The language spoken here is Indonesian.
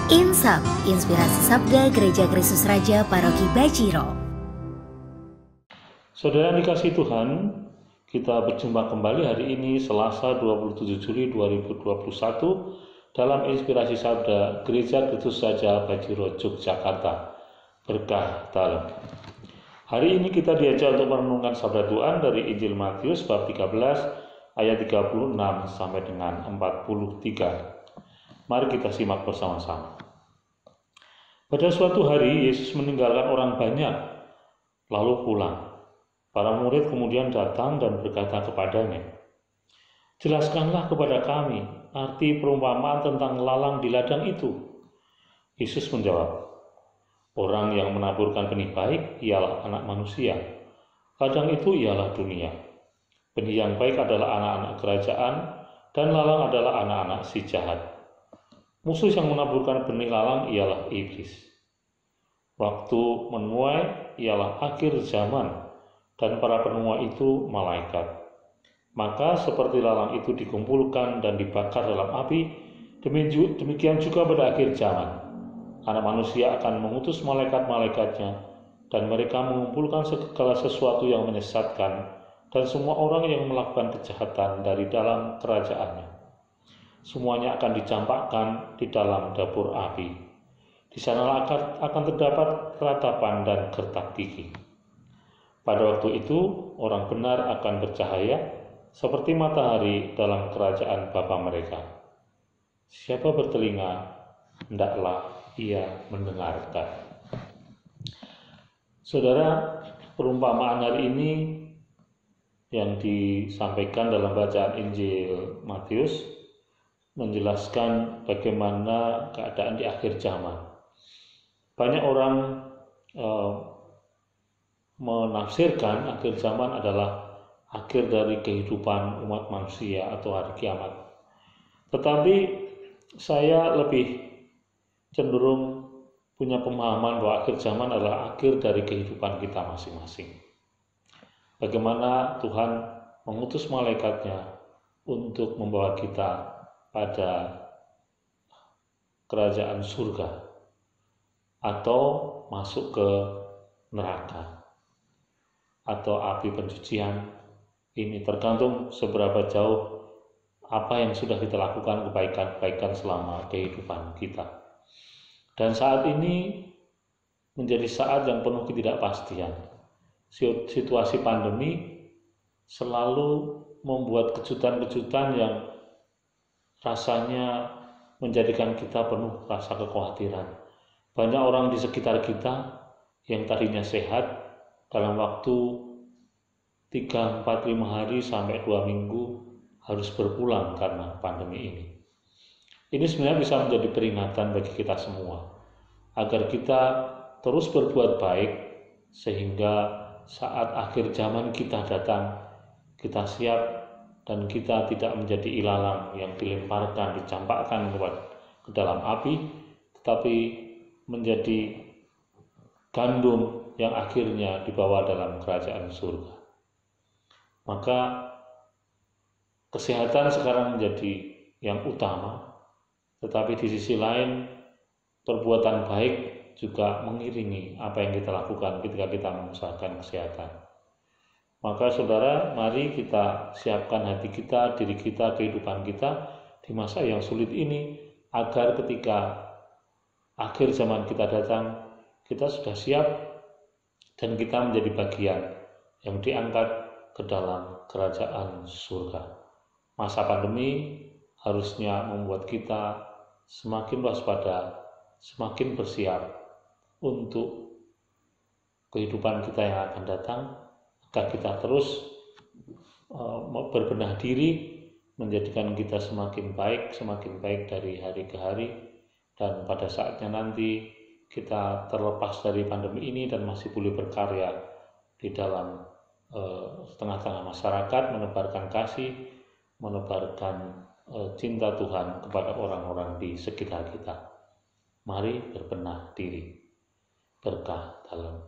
Insap, Inspirasi Sabda Gereja Kristus Raja Paroki Bajiro. Saudara dikasih Tuhan, kita berjumpa kembali hari ini Selasa 27 Juli 2021 dalam Inspirasi Sabda Gereja Kristus Raja Bajiro Yogyakarta. Berkah dalam. Hari ini kita diajak untuk merenungkan sabda Tuhan dari Injil Matius bab 13 ayat 36 sampai dengan 43. Mari kita simak bersama-sama. Pada suatu hari Yesus meninggalkan orang banyak lalu pulang. Para murid kemudian datang dan berkata kepadanya, "Jelaskanlah kepada kami arti perumpamaan tentang lalang di ladang itu." Yesus menjawab, "Orang yang menaburkan benih baik ialah anak manusia. Ladang itu ialah dunia. Benih yang baik adalah anak-anak kerajaan, dan lalang adalah anak-anak si jahat. Musuh yang menaburkan benih lalang ialah iblis. Waktu menuai ialah akhir zaman, dan para penuai itu malaikat. Maka seperti lalang itu dikumpulkan dan dibakar dalam api, demikian juga pada akhir zaman. Anak manusia akan mengutus malaikat-malaikatnya, dan mereka mengumpulkan segala sesuatu yang menyesatkan, dan semua orang yang melakukan kejahatan dari dalam kerajaannya. Semuanya akan dicampakkan di dalam dapur api. Di sanalah akan terdapat ratapan dan gertak gigi. Pada waktu itu, orang benar akan bercahaya seperti matahari dalam kerajaan Bapa mereka. Siapa bertelinga, hendaklah ia mendengarkan." Saudara, perumpamaan hari ini yang disampaikan dalam bacaan Injil Matius menjelaskan bagaimana keadaan di akhir zaman. Banyak orang menafsirkan akhir zaman adalah akhir dari kehidupan umat manusia atau hari kiamat. Tetapi saya lebih cenderung punya pemahaman bahwa akhir zaman adalah akhir dari kehidupan kita masing-masing. Bagaimana Tuhan mengutus malaikatnya untuk membawa kita pada kerajaan surga atau masuk ke neraka atau api pencucian. Ini tergantung seberapa jauh apa yang sudah kita lakukan kebaikan-kebaikan selama kehidupan kita. Dan saat ini menjadi saat yang penuh ketidakpastian. Situasi pandemi selalu membuat kejutan-kejutan yang rasanya menjadikan kita penuh rasa kekhawatiran. Banyak orang di sekitar kita yang tadinya sehat dalam waktu 3, 4, 5 hari sampai 2 minggu harus berpulang karena pandemi ini. Ini sebenarnya bisa menjadi peringatan bagi kita semua agar kita terus berbuat baik sehingga saat akhir zaman kita datang, kita siap dan kita tidak menjadi ilalang yang dilemparkan, dicampakkan ke dalam api, tetapi menjadi gandum yang akhirnya dibawa dalam kerajaan surga. Maka kesehatan sekarang menjadi yang utama, tetapi di sisi lain perbuatan baik juga mengiringi apa yang kita lakukan ketika kita mengusahakan kesehatan. Maka saudara, mari kita siapkan hati kita, diri kita, kehidupan kita di masa yang sulit ini, agar ketika akhir zaman kita datang, kita sudah siap dan kita menjadi bagian yang diangkat ke dalam kerajaan surga. Masa pandemi harusnya membuat kita semakin waspada, semakin bersiap untuk kehidupan kita yang akan datang, agar kita terus berbenah diri, menjadikan kita semakin baik dari hari ke hari, dan pada saatnya nanti kita terlepas dari pandemi ini dan masih boleh berkarya di dalam tengah-tengah masyarakat, menebarkan kasih, menebarkan cinta Tuhan kepada orang-orang di sekitar kita. Mari berbenah diri. Berkah dalam.